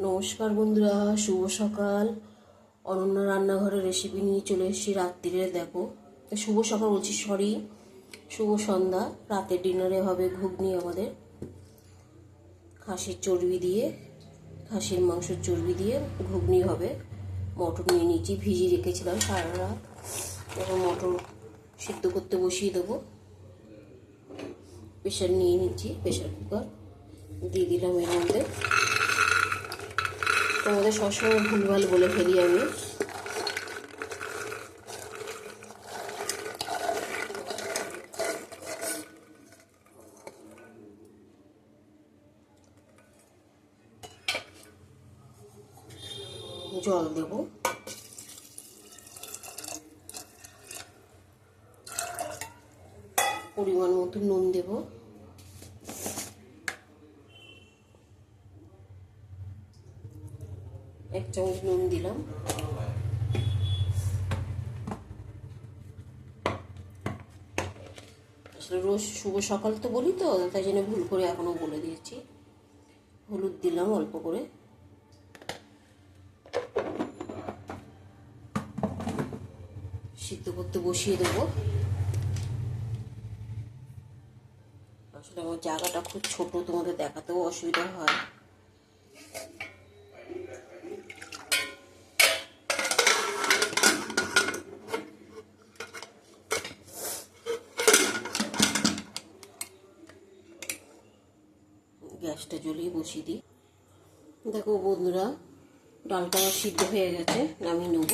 নমস্কার বন্ধুরা, শুভ সকাল। অনন্য রান্নাঘরের রেসিপি নিয়ে চলে এসেছি রাত্রিরে। দেখো, শুভ সকাল বলছি, সরি, শুভ সন্ধ্যা। রাতের ডিনারে হবে ঘুগনি আমাদের, খাসির চর্বি দিয়ে, খাসির মাংসের চর্বি দিয়ে ঘুগনি হবে। মটর নিয়ে নিয়েছি, ভিজিয়ে রেখেছিলাম সারা রাত। এখন মটর সিদ্ধ করতে বসিয়ে দেবো। প্রেশার নিয়ে নিচ্ছি, প্রেশার কুকার দিয়ে দিলাম এর মধ্যে। তোমাদের সবসময় ভুলভাল বলে ফেলি আমি। জল দেব, পরিমাণ মতো নুন দেব, এক চামচ নুন দিলাম। আসলে রোজ শুভ সকাল তো বলি, তো তাই জন্য ভুল করে এখনো বলে দিয়েছি। হলুদ দিলাম অল্প করে, সিদ্ধ করতে বসিয়ে দেবো। আসলে আমার জায়গাটা খুব ছোট, তোমাদের দেখাতেও অসুবিধা হয়। গ্যাসটা জ্বলিয়ে বসিয়ে দিই। দেখো বন্ধুরা, ডালটা সিদ্ধ হয়ে গেছে, নামিয়ে নেব।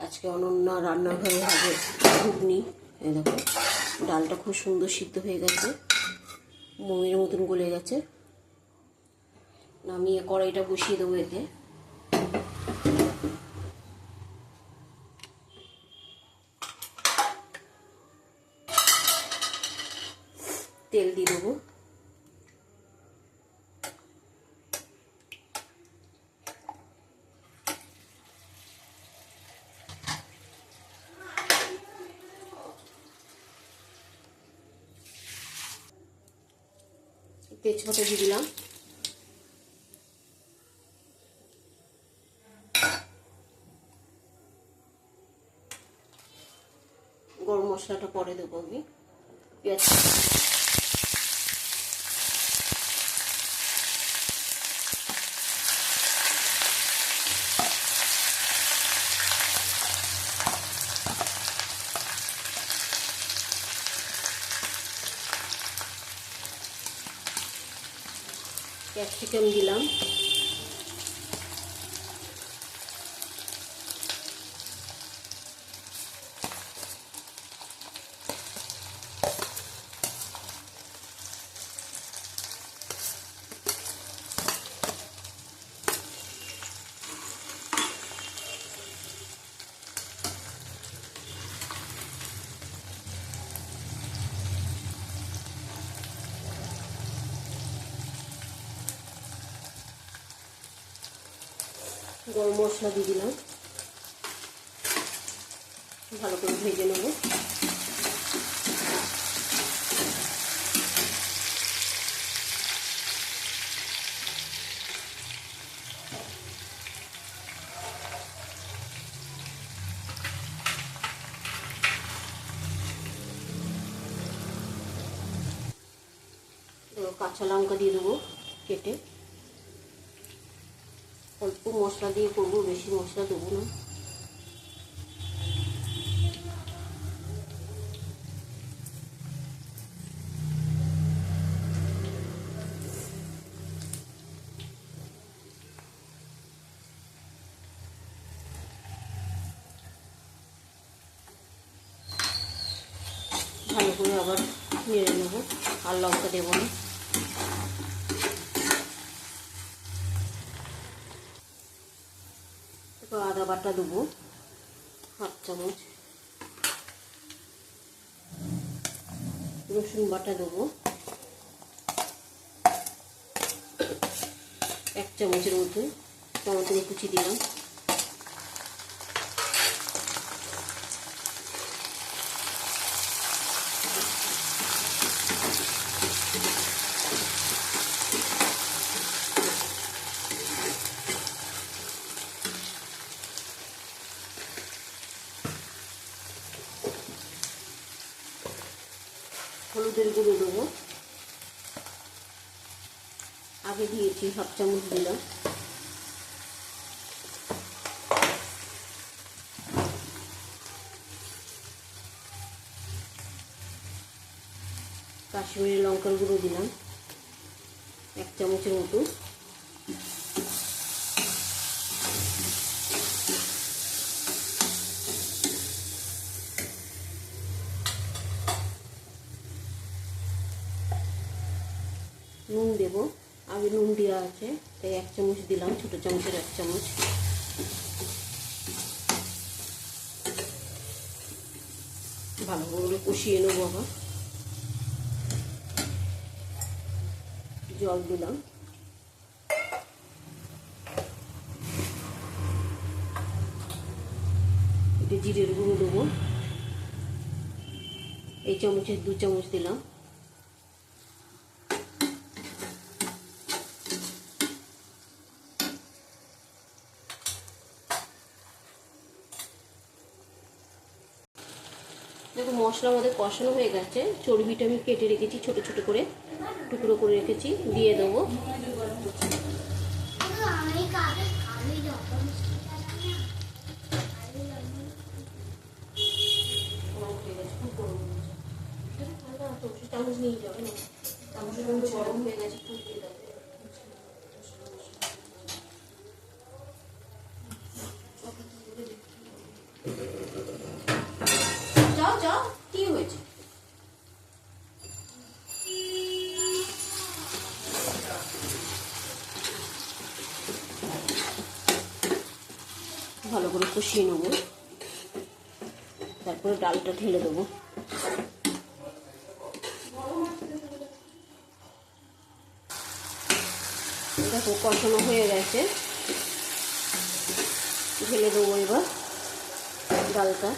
আজকে অনন্য রান্নাঘরে হবে ঘুগনি। এই দেখো, ডালটা খুব সুন্দর সিদ্ধ হয়ে গেছে, মোমের মতন গলে গেছে। নামিয়ে কড়াইটা বসিয়ে দেবো। এতে তেল দিয়ে দেবো। তেজপাতা দিয়ে দিলাম, গরম মশলাটা পরে দেবো আমি। পেঁয়াজ ক্যাপসিকাম দিলাম, গরম মশলা দিয়ে দিলাম, ভালো করে ভেজে নেব। কাঁচা লঙ্কা দিয়ে দেবো কেটে। অল্প মশলা দিয়ে করবো, বেশি মশলা দেবো না। ভালো করে আবার নেড়ে নেবো, আর লঙ্কা দেবো না। আদা বাটা দেবো হাফ চামচ, রসুন বাটা দেবো এক চামচের মতো, টমেটো কুচি দিলাম, হলুদের গুঁড়ো দেবো, আগে দিয়েছি, 1/2 চামচ দিলাম। কাশ্মীরি লঙ্কার গুঁড়ো দিলাম 1 চামচের মতো। নুন দেব, আগে নুন দেওয়া আছে তাই 1 চামচ দিলাম, ছোট চামচের 1 চামচ। ভালো করে কষিয়ে নেবো। আবার জল দিলাম, একটু জিরের গুঁড়ো দেবো, এই চামচের 2 চামচ দিলাম। দেখো মশলা আমাদের কষানো হয়ে গেছে। চর্বিটা আমি কেটে রেখেছি, ছোট ছোট করে টুকরো করে রেখেছি, দিয়ে দেবো। চামচ নিয়ে যাবে না, চামচের মধ্যে গরম হয়ে গেছে, ফুটিয়ে দেবে। যাও যাও, কি হয়েছে? ভালো করে কষিয়ে নেব, তারপরে ডালটা ঢেলে দেবো। দেখো কষানো হয়ে গেছে, ঢেলে দেবো এবার ডালটা।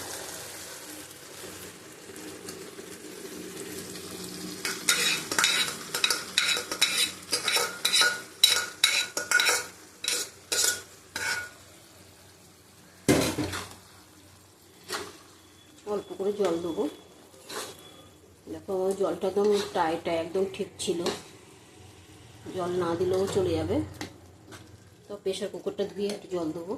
অল্প করে জল দেবো। দেখো আমার জলটা একদম টাইট, একদম ঠিক ছিল, জল না দিলেও চলে যাবে। তো প্রেশার কুকারটা ধুয়ে একটু জল দেবো।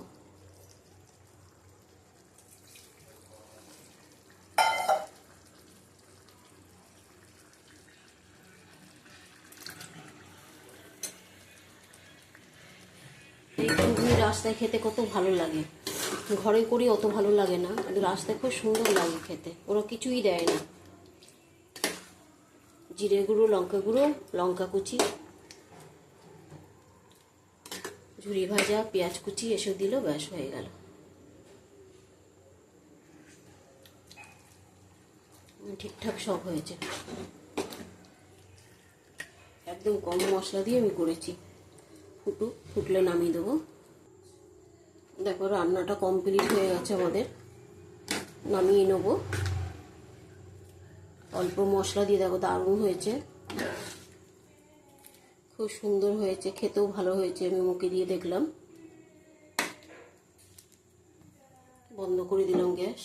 এই ঘুগনি রাস্তায় খেতে কত ভালো লাগে, ঘরে করি অত ভালো লাগে না, কিন্তু রাস্তায় খুব সুন্দর লাগে খেতে। ওরা কিছুই দেয় না, জিরে গুঁড়ো, লঙ্কা গুঁড়ো, লঙ্কা কুচি, ঝুরি ভাজা, পেঁয়াজ কুচি এসব দিলেও ব্যাস হয়ে গেল। ঠিকঠাক সব হয়েছে, একদম কম মশলা দিয়ে আমি করেছি। ফুটলে নামিয়ে দেবো। দেখো রান্নাটা কমপ্লিট হয়ে গেছে আমাদের, নামিয়ে নেবো। অল্প মশলা দিয়ে দেখো দারুণ হয়েছে, খুব সুন্দর হয়েছে, খেতেও ভালো হয়েছে। আমি মুখে দিয়ে দেখলাম। বন্ধ করে দিলাম গ্যাস।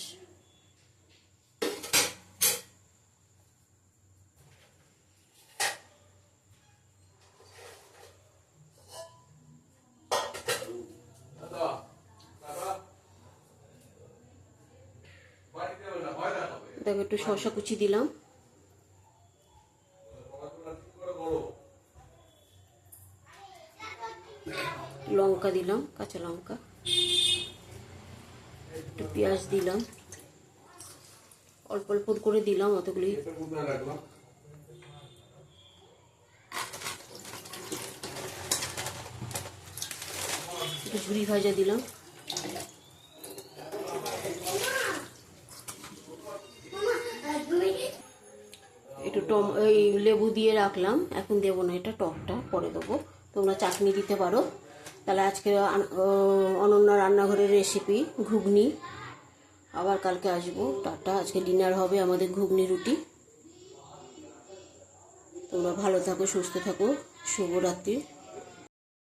দেখো একটু শসা কুচি দিলাম, লঙ্কা দিলাম, কাঁচা লঙ্কা, একটু পেঁয়াজ দিলাম, অল্প অল্প করে দিলাম অতগুলি। একটু ঝুরি ভাজা দিলাম, একটু এই লেবু দিয়ে রাখলাম, এখন দেবো না, এটা টকটা পরে দেবো। তোমরা চাটনি দিতে পারো। তাহলে আজকে অনন্যা রান্নাঘরের রেসিপি ঘুগনি। আবার কালকে আসবো। টাটা। আজকে ডিনার হবে আমাদের ঘুগনি রুটি। তোমরা ভালো থাকো, সুস্থ থাকো। শুভরাত্রি।